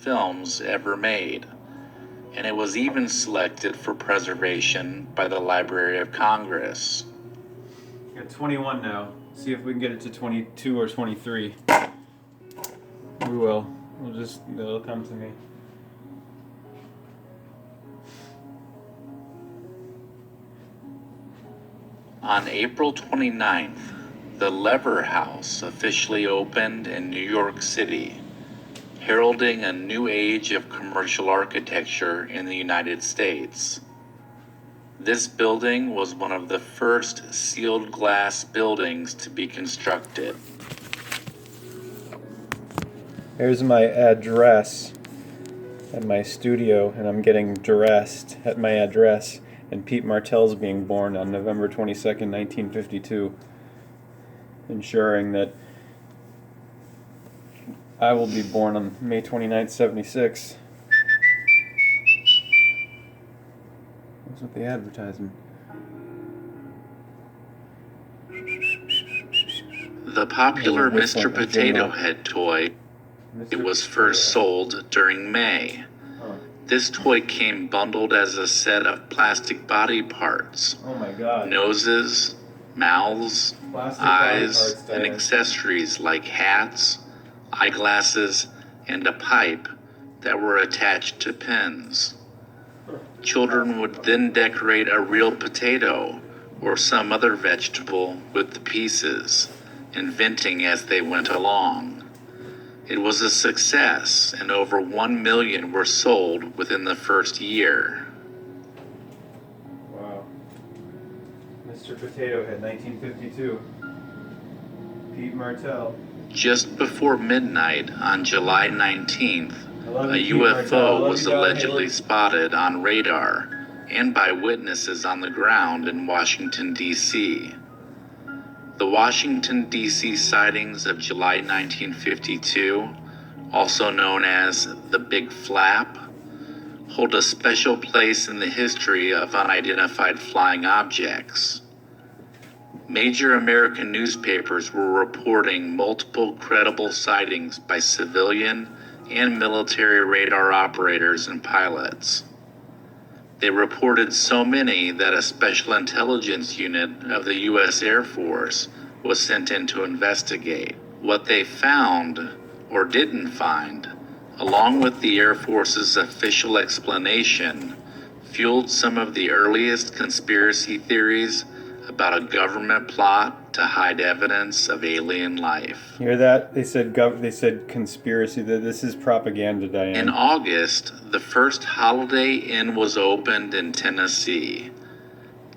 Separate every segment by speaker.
Speaker 1: films ever made, and it was even selected for preservation by the Library of Congress.
Speaker 2: Got 21 now. See if we can get it to 22 or 23. We will. It'll come to me.
Speaker 1: On April 29th, the Lever House officially opened in New York City, heralding a new age of commercial architecture in the United States. This building was one of the first sealed glass buildings to be constructed.
Speaker 2: Here's my address at my studio, and I'm getting dressed at my address, and Pete Martell's being born on November 22nd, 1952, ensuring that I will be born on May 29th, 76. That's what they advertising.
Speaker 1: The popular Mr. Potato Head toy, it was first sold during May. This toy came bundled as a set of plastic body parts.
Speaker 2: Oh my God.
Speaker 1: Noses, mouths,
Speaker 2: Plastic
Speaker 1: eyes,
Speaker 2: body parts,
Speaker 1: and accessories like hats, eyeglasses, and a pipe that were attached to pins. Children would then decorate a real potato or some other vegetable with the pieces, inventing as they went along. It was a success, and over 1 million were sold within the first year.
Speaker 2: Wow. Mr. Potato Head, 1952. Pete Martell.
Speaker 1: Just before midnight on July 19th, a
Speaker 2: Pete
Speaker 1: UFO
Speaker 2: Martell.
Speaker 1: was allegedly spotted on radar and by witnesses on the ground in Washington, D.C. The Washington, D.C. sightings of July 1952, also known as the Big Flap, hold a special place in the history of unidentified flying objects. Major American newspapers were reporting multiple credible sightings by civilian and military radar operators and pilots. They reported so many that a special intelligence unit of the U.S. Air Force was sent in to investigate. What they found, or didn't find, along with the Air Force's official explanation, fueled some of the earliest conspiracy theories about a government plot to hide evidence of alien life.
Speaker 2: Hear that? They said conspiracy. That this is propaganda, Diane.
Speaker 1: In August, the first Holiday Inn was opened in Tennessee.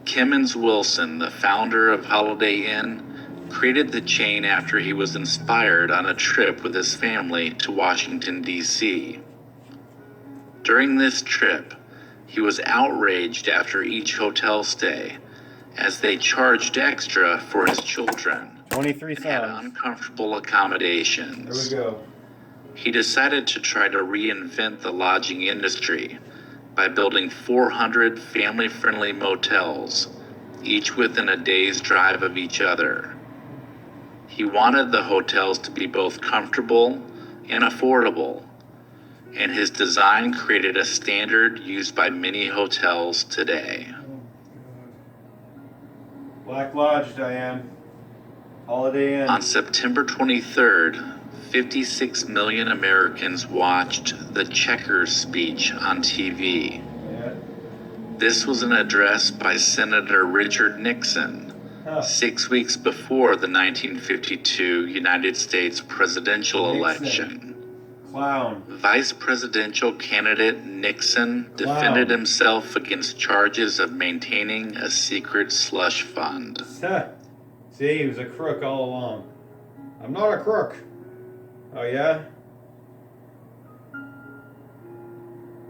Speaker 1: Kemmons Wilson, the founder of Holiday Inn, created the chain after he was inspired on a trip with his family to Washington, D.C. During this trip, he was outraged after each hotel stay, as they charged extra for his children.
Speaker 2: 23 songs.
Speaker 1: Had uncomfortable accommodations.
Speaker 2: There we go.
Speaker 1: He decided to try to reinvent the lodging industry by building 400 family-friendly motels, each within a day's drive of each other. He wanted the hotels to be both comfortable and affordable, and his design created a standard used by many hotels today.
Speaker 2: Black Lodge, Diane. Holiday Inn.
Speaker 1: On September 23rd, 56 million Americans watched the Checkers speech on TV.
Speaker 2: Yeah.
Speaker 1: This was an address by Senator Richard Nixon, 6 weeks before the 1952 United States presidential election.
Speaker 2: Clown.
Speaker 1: Vice presidential candidate Nixon defended himself against charges of maintaining a secret slush fund.
Speaker 2: See, he was a crook all along. I'm not a crook. Oh, yeah?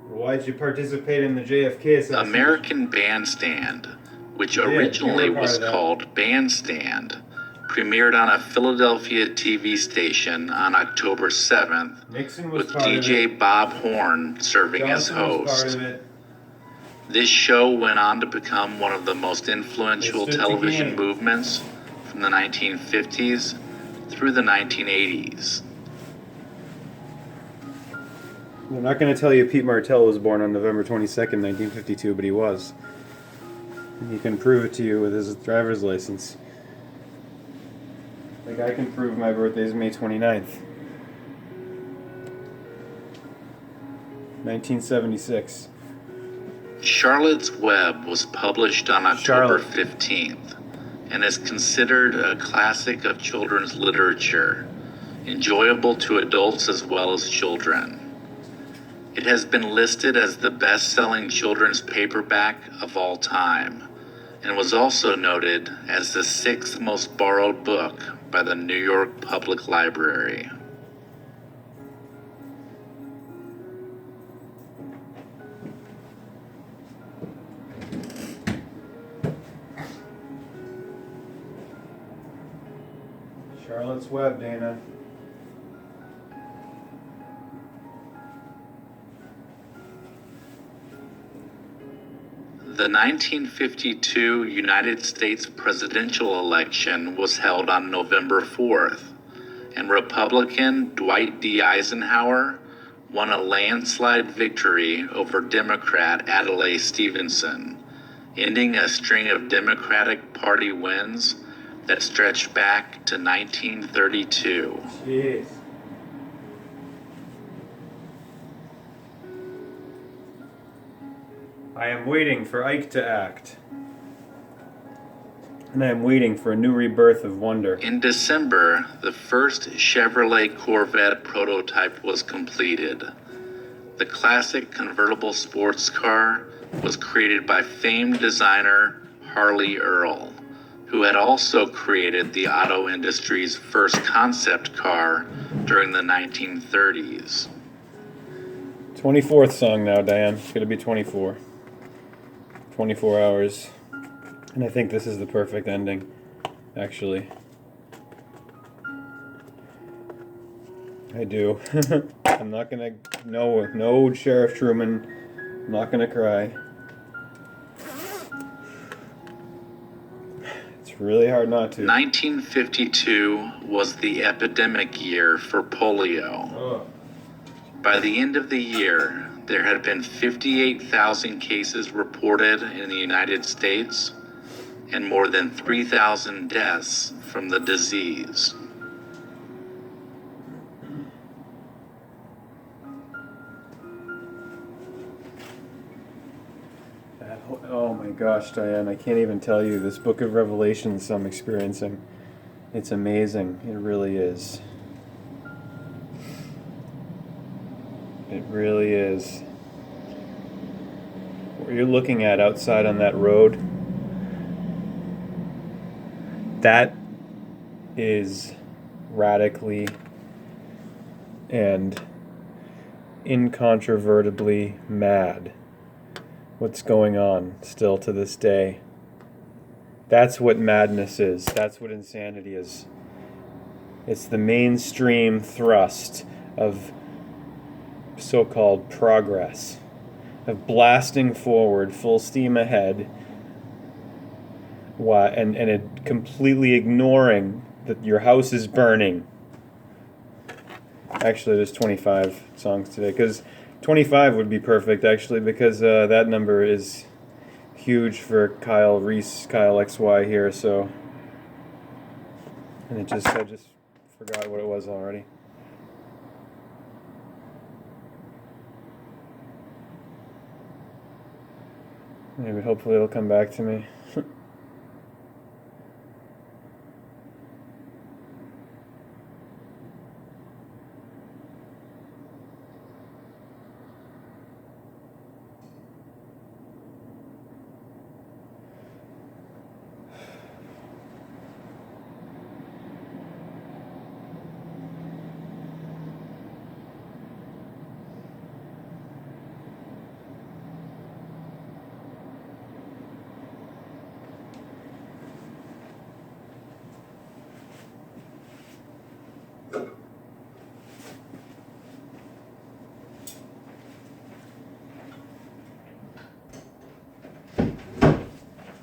Speaker 2: Why'd you participate in the JFK assassination?
Speaker 1: American Bandstand, which originally was called Bandstand, premiered on a Philadelphia TV station on October 7th with DJ Bob Horn serving as host. This show went on to become one of the most influential television movements from the 1950s through the 1980s.
Speaker 2: I'm not going to tell you Pete Martell was born on November 22nd, 1952, but he was. And he can prove it to you with his driver's license. Like I can prove my birthday is May 29th. 1976.
Speaker 1: Charlotte's Web was published on October 15th and is considered a classic of children's literature, enjoyable to adults as well as children. It has been listed as the best-selling children's paperback of all time, and was also noted as the 6th most borrowed book by the New York Public Library.
Speaker 2: Charlotte's Web, Dana.
Speaker 1: The 1952 United States presidential election was held on November 4th, and Republican Dwight D. Eisenhower won a landslide victory over Democrat Adlai Stevenson, ending a string of Democratic Party wins that stretched back to 1932.
Speaker 2: Jeez. I am waiting for Ike to act. And I am waiting for a new rebirth of wonder.
Speaker 1: In December, the first Chevrolet Corvette prototype was completed. The classic convertible sports car was created by famed designer Harley Earl, who had also created the auto industry's first concept car during the 1930s.
Speaker 2: 24th song now, Diane. It's going to be 24. 24 hours. And I think this is the perfect ending, actually. I do. I'm not going to... No, Sheriff Truman. I'm not going to cry. It's really hard not to.
Speaker 1: 1952 was the epidemic year for polio.
Speaker 2: Oh.
Speaker 1: By the end of the year, there had been 58,000 cases reported in the United States and more than 3,000 deaths from the disease.
Speaker 2: Oh my gosh, Diane, I can't even tell you this book of Revelations I'm experiencing. It's amazing. It really is. It really is. What you're looking at outside on that road, that is radically and incontrovertibly mad. What's going on still to this day. That's what madness is. That's what insanity is. It's the mainstream thrust of so-called progress, of blasting forward full steam ahead, and it completely ignoring that your house is burning. Actually, there's 25 songs today, because 25 would be perfect, actually, because that number is huge for Kyle Reese, Kyle XY here, so... And I just forgot what it was already. Maybe, hopefully it'll come back to me.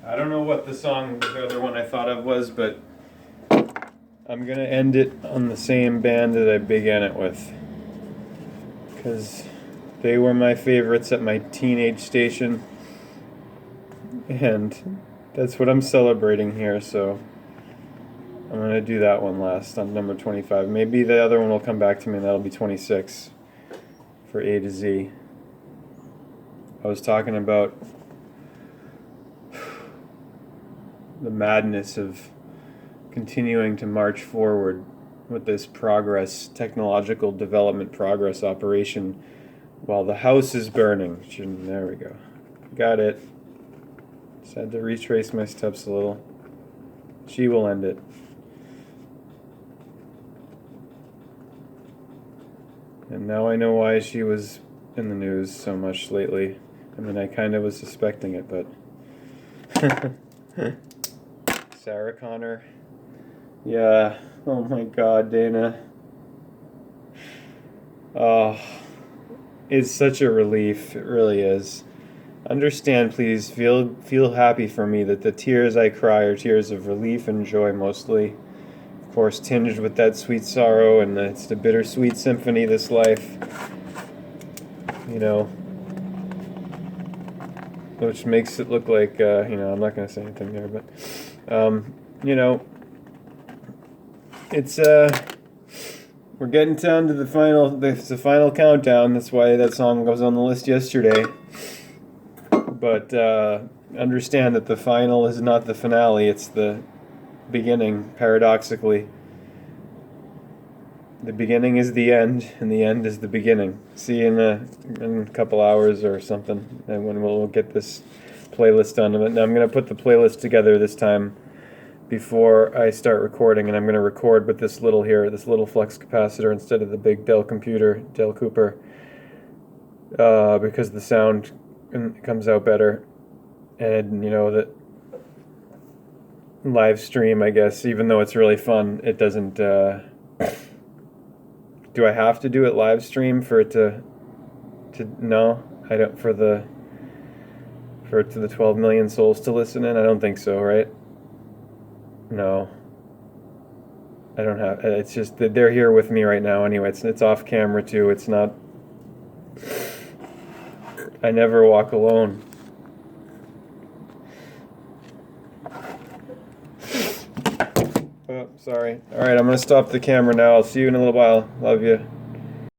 Speaker 2: I don't know what the other one I thought of was, but I'm going to end it on the same band that I began it with. Because They were my favorites at my teenage station, and that's what I'm celebrating here, so I'm going to do that one last on number 25. Maybe the other one will come back to me, and that'll be 26 for A to Z. I was talking about the madness of continuing to march forward with this progress, technological development progress operation while the house is burning. There we go. Got it. Just had to retrace my steps a little. She will end it. And now I know why she was in the news so much lately. I mean, I kind of was suspecting it, but... Sarah Connor. Yeah. Oh my God, Dana. Oh, it's such a relief. It really is. Understand, please. Feel happy for me that the tears I cry are tears of relief and joy mostly. Of course, tinged with that sweet sorrow, and it's the bittersweet symphony, this life. You know, which makes it look like, I'm not going to say anything there, but, it's, we're getting down to the final countdown. That's why that song was on the list yesterday. But, understand that the final is not the finale, it's the beginning, paradoxically. The beginning is the end, and the end is the beginning. See you in a couple hours or something, and when we'll get this playlist done. Now I'm going to put the playlist together this time before I start recording, and I'm going to record with this little flux capacitor instead of the big Dell Cooper, because the sound comes out better, and that live stream, I guess, even though it's really fun, it doesn't. Do I have to do it live stream for it to no? I don't for it to the 12 million souls to listen in? I don't think so, right? No. I don't have. It's just that they're here with me right now. Anyway, it's off camera too. It's not. I never walk alone. Oh, sorry. All right, I'm gonna stop the camera now. I'll see you in a little while. Love you.